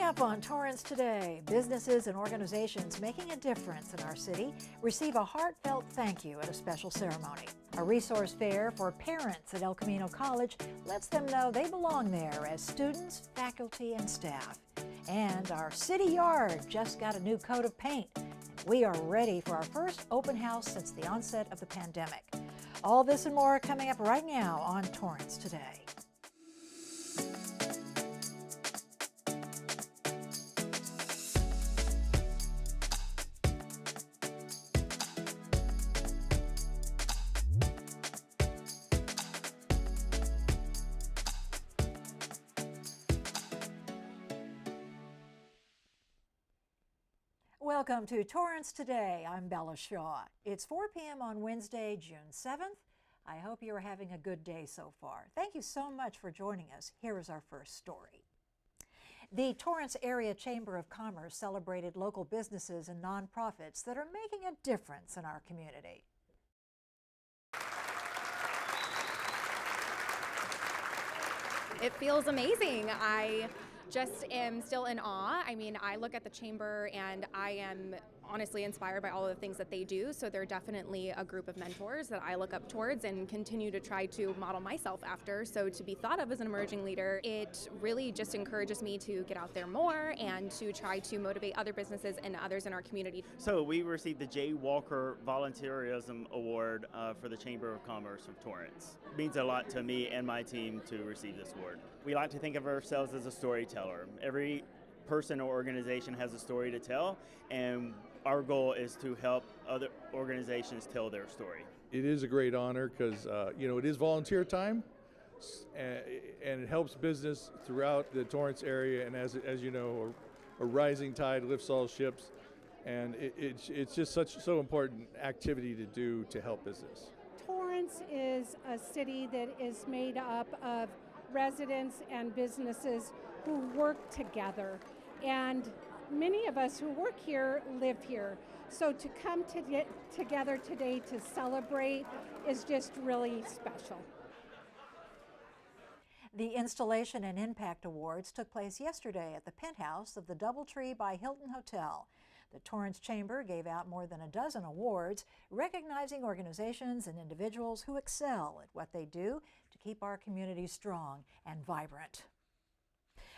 up on Torrance Today, businesses and organizations making a difference in our city receive a heartfelt thank you at a special ceremony. A resource fair for parents at El Camino College lets them know they belong there as students, faculty, and staff. And our city yard just got a new coat of paint. We are ready for our first open house since the onset of the pandemic. All this and more coming up right now on Torrance Today. Welcome to Torrance Today. I'm Bella Shaw. It's 4 p.m. on Wednesday, June 7th. I hope you are having a good day so far. Thank you so much for joining us. Here is our first story. The Torrance Area Chamber of Commerce celebrated local businesses and nonprofits that are making a difference in our community. It feels amazing. I just am still in awe. I mean, I look at the chamber and I am honestly inspired by all of the things that they do. So they're definitely a group of mentors that I look up towards and continue to try to model myself after. So to be thought of as an emerging leader, it really just encourages me to get out there more and to try to motivate other businesses and others in our community. So we received the J. Walker Volunteerism Award for the Chamber of Commerce of Torrance. It means a lot to me and my team to receive this award. We like to think of ourselves as a storyteller. Every person or organization has a story to tell, and our goal is to help other organizations tell their story. It is a great honor because it is volunteer time, and it helps business throughout the Torrance area. And as you know, a rising tide lifts all ships, and it's just so important activity to do to help business. Torrance is a city that is made up of residents and businesses who work together, and many of us who work here live here. So to come together today to celebrate is just really special. The Installation and Impact Awards took place yesterday at the penthouse of the DoubleTree by Hilton Hotel. The Torrance Chamber gave out more than a dozen awards, recognizing organizations and individuals who excel at what they do to keep our community strong and vibrant.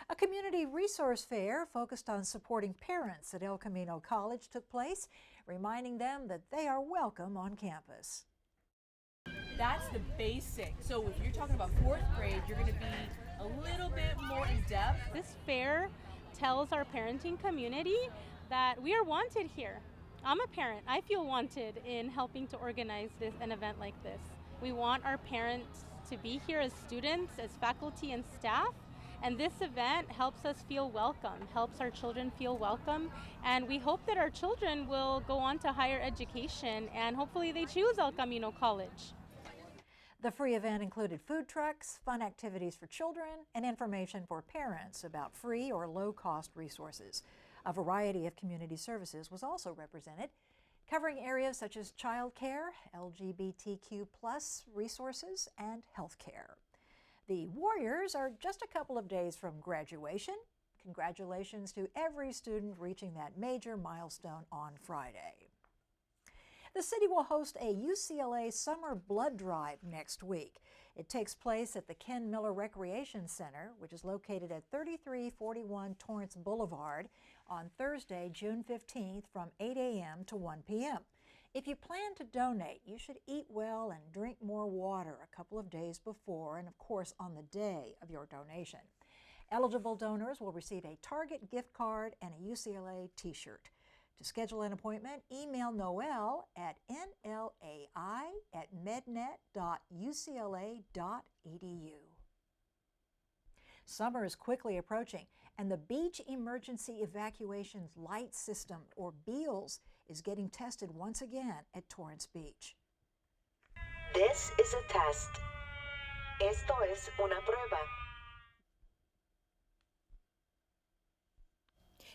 A community resource fair focused on supporting parents at El Camino College took place, reminding them that they are welcome on campus. That's the basic. So if you're talking about fourth grade, you're going to be a little bit more in depth. This fair tells our parenting community that we are wanted here. I'm a parent. I feel wanted in helping to organize an event like this. We want our parents to be here as students, as faculty and staff. And this event helps us feel welcome, helps our children feel welcome, and we hope that our children will go on to higher education and hopefully they choose El Camino College. The free event included food trucks, fun activities for children, and information for parents about free or low-cost resources. A variety of community services was also represented, covering areas such as child care, LGBTQ+ resources, and health care. The Warriors are just a couple of days from graduation. Congratulations to every student reaching that major milestone on Friday. The city will host a UCLA Summer Blood Drive next week. It takes place at the Ken Miller Recreation Center, which is located at 3341 Torrance Boulevard on Thursday, June 15th from 8 a.m. to 1 p.m. If you plan to donate, you should eat well and drink more water a couple of days before and, of course, on the day of your donation. Eligible donors will receive a Target gift card and a UCLA t-shirt. To schedule an appointment, email Noel at nlai@mednet.ucla.edu. Summer is quickly approaching, and the Beach Emergency Evacuations Light System, or BEELS, is getting tested once again at Torrance Beach. This is a test. Esto es una prueba.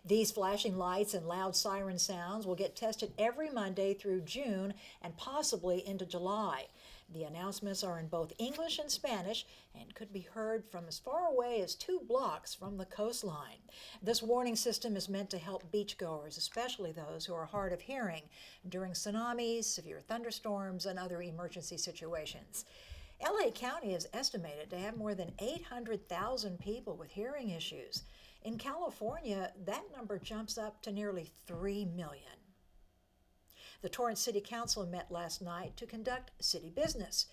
These flashing lights and loud siren sounds will get tested every Monday through June and possibly into July. The announcements are in both English and Spanish and could be heard from as far away as 2 blocks from the coastline. This warning system is meant to help beachgoers, especially those who are hard of hearing, during tsunamis, severe thunderstorms, and other emergency situations. LA County is estimated to have more than 800,000 people with hearing issues. In California, that number jumps up to nearly 3 million. The Torrance City Council met last night to conduct city business.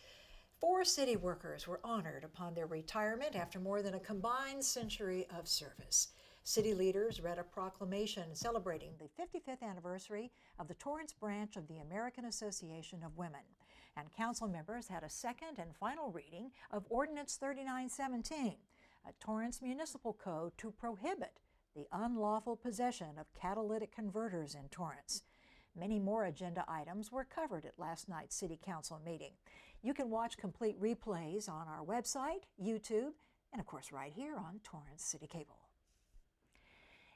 4 city workers were honored upon their retirement after more than a combined century of service. City leaders read a proclamation celebrating the 55th anniversary of the Torrance branch of the American Association of Women. And council members had a second and final reading of Ordinance 3917, a Torrance municipal code to prohibit the unlawful possession of catalytic converters in Torrance. Many more agenda items were covered at last night's City Council meeting. You can watch complete replays on our website, YouTube, and of course right here on Torrance City Cable.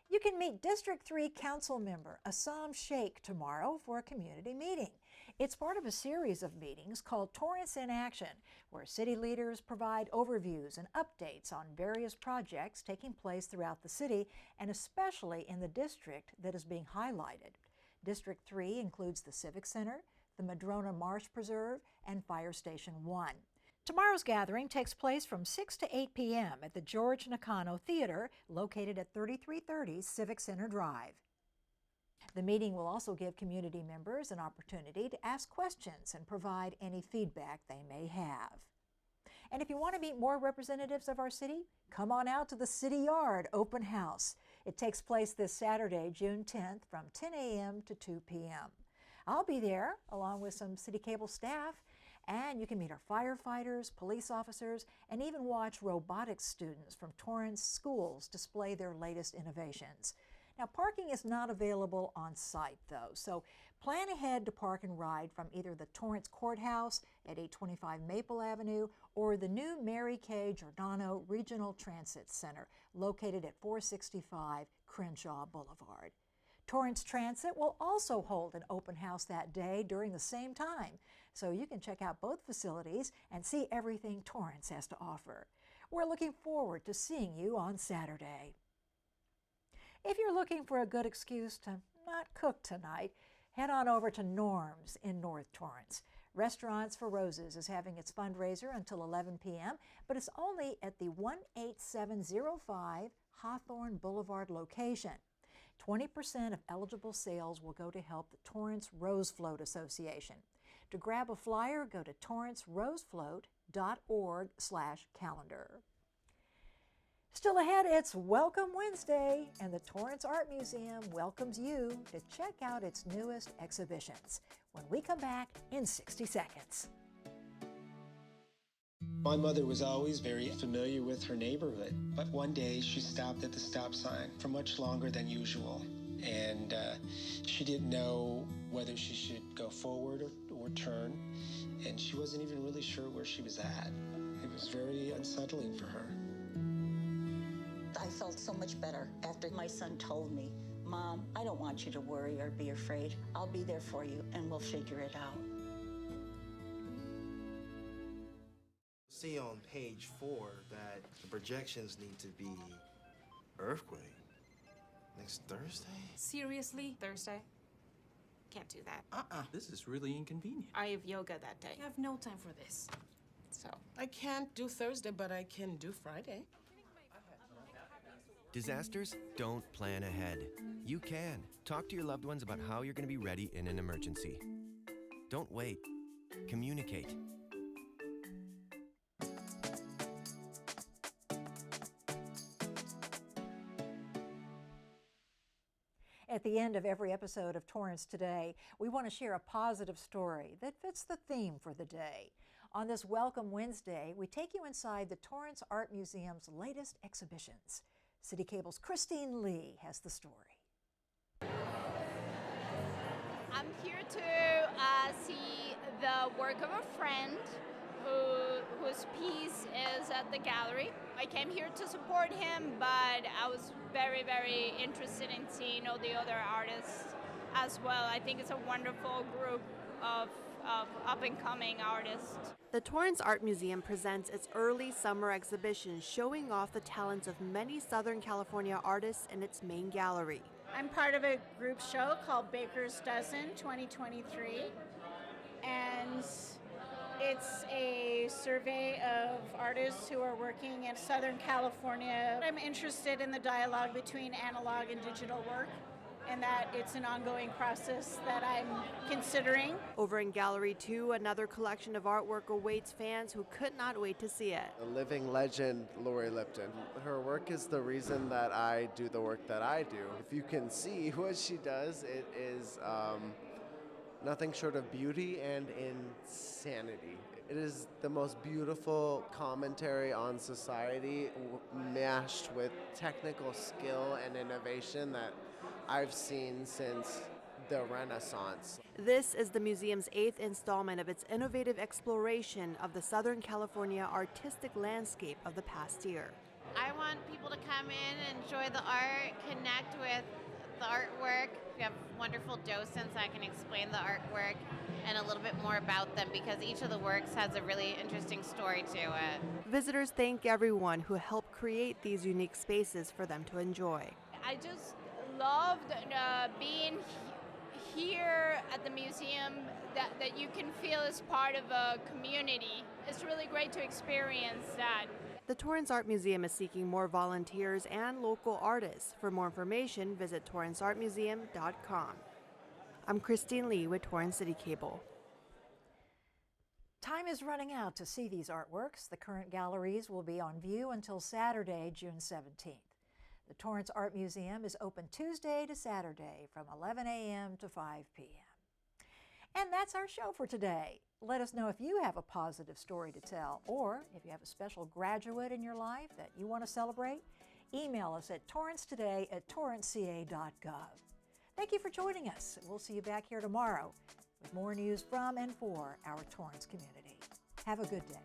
You can meet District 3 Council member Assam Sheikh tomorrow for a community meeting. It's part of a series of meetings called Torrance in Action, where city leaders provide overviews and updates on various projects taking place throughout the city, and especially in the district that is being highlighted. District 3 includes the Civic Center, the Madrona Marsh Preserve, and Fire Station 1. Tomorrow's gathering takes place from 6 to 8 p.m. at the George Nakano Theater, located at 3330 Civic Center Drive. The meeting will also give community members an opportunity to ask questions and provide any feedback they may have. And if you want to meet more representatives of our city, come on out to the City Yard Open House. It takes place this Saturday, June 10th, from 10 a.m. to 2 p.m. I'll be there along with some City Cable staff, and you can meet our firefighters, police officers, and even watch robotics students from Torrance schools display their latest innovations. Now, parking is not available on site, though, so plan ahead to park and ride from either the Torrance Courthouse at 825 Maple Avenue or the new Mary Kay Giordano Regional Transit Center, located at 465 Crenshaw Boulevard. Torrance Transit will also hold an open house that day during the same time, so you can check out both facilities and see everything Torrance has to offer. We're looking forward to seeing you on Saturday. If you're looking for a good excuse to not cook tonight, head on over to Norm's in North Torrance. Restaurants for Roses is having its fundraiser until 11 p.m., but it's only at the 18705 Hawthorne Boulevard location. 20% of eligible sales will go to help the Torrance Rose Float Association. To grab a flyer, go to torrancerosefloat.org/calendar. Still ahead, it's Welcome Wednesday, and the Torrance Art Museum welcomes you to check out its newest exhibitions when we come back in 60 seconds. My mother was always very familiar with her neighborhood, but one day she stopped at the stop sign for much longer than usual, and she didn't know whether she should go forward or turn, and she wasn't even really sure where she was at. It was very unsettling for her. I felt so much better after my son told me, "Mom, I don't want you to worry or be afraid. I'll be there for you and we'll figure it out." See on page 4 that the projections need to be earthquake next Thursday? Seriously? Thursday? Can't do that. This is really inconvenient. I have yoga that day. I have no time for this. So. I can't do Thursday, but I can do Friday. Disasters don't plan ahead. You can. Talk to your loved ones about how you're going to be ready in an emergency. Don't wait. Communicate. At the end of every episode of Torrance Today, we want to share a positive story that fits the theme for the day. On this Welcome Wednesday, we take you inside the Torrance Art Museum's latest exhibitions. City Cable's Christine Lee has the story. I'm here to see the work of a friend whose piece is at the gallery. I came here to support him, but I was very, very interested in seeing all the other artists as well. I think it's a wonderful group of of up-and-coming artists. The Torrance Art Museum presents its early summer exhibition showing off the talents of many Southern California artists in its main gallery. I'm part of a group show called Baker's Dozen 2023, and it's a survey of artists who are working in Southern California. I'm interested in the dialogue between analog and digital work, and that it's an ongoing process that I'm considering. Over in Gallery 2, another collection of artwork awaits fans who could not wait to see it. A living legend, Lori Lipton. Her work is the reason that I do the work that I do. If you can see what she does, it is nothing short of beauty and insanity. It is the most beautiful commentary on society mashed with technical skill and innovation that I've seen since the Renaissance. This is the museum's 8th installment of its innovative exploration of the Southern California artistic landscape of the past year. I want people to come in and enjoy the art, connect with the artwork. We have wonderful docents that can explain the artwork and a little bit more about them because each of the works has a really interesting story to it. Visitors thank everyone who helped create these unique spaces for them to enjoy. I just loved being here at the museum, that you can feel as part of a community. It's really great to experience that. The Torrance Art Museum is seeking more volunteers and local artists. For more information, visit torranceartmuseum.com. I'm Christine Lee with Torrance City Cable. Time is running out to see these artworks. The current galleries will be on view until Saturday, June 17th. The Torrance Art Museum is open Tuesday to Saturday from 11 a.m. to 5 p.m. And that's our show for today. Let us know if you have a positive story to tell, or if you have a special graduate in your life that you want to celebrate. Email us at torranceToday@torranceca.gov. Thank you for joining us. We'll see you back here tomorrow with more news from and for our Torrance community. Have a good day.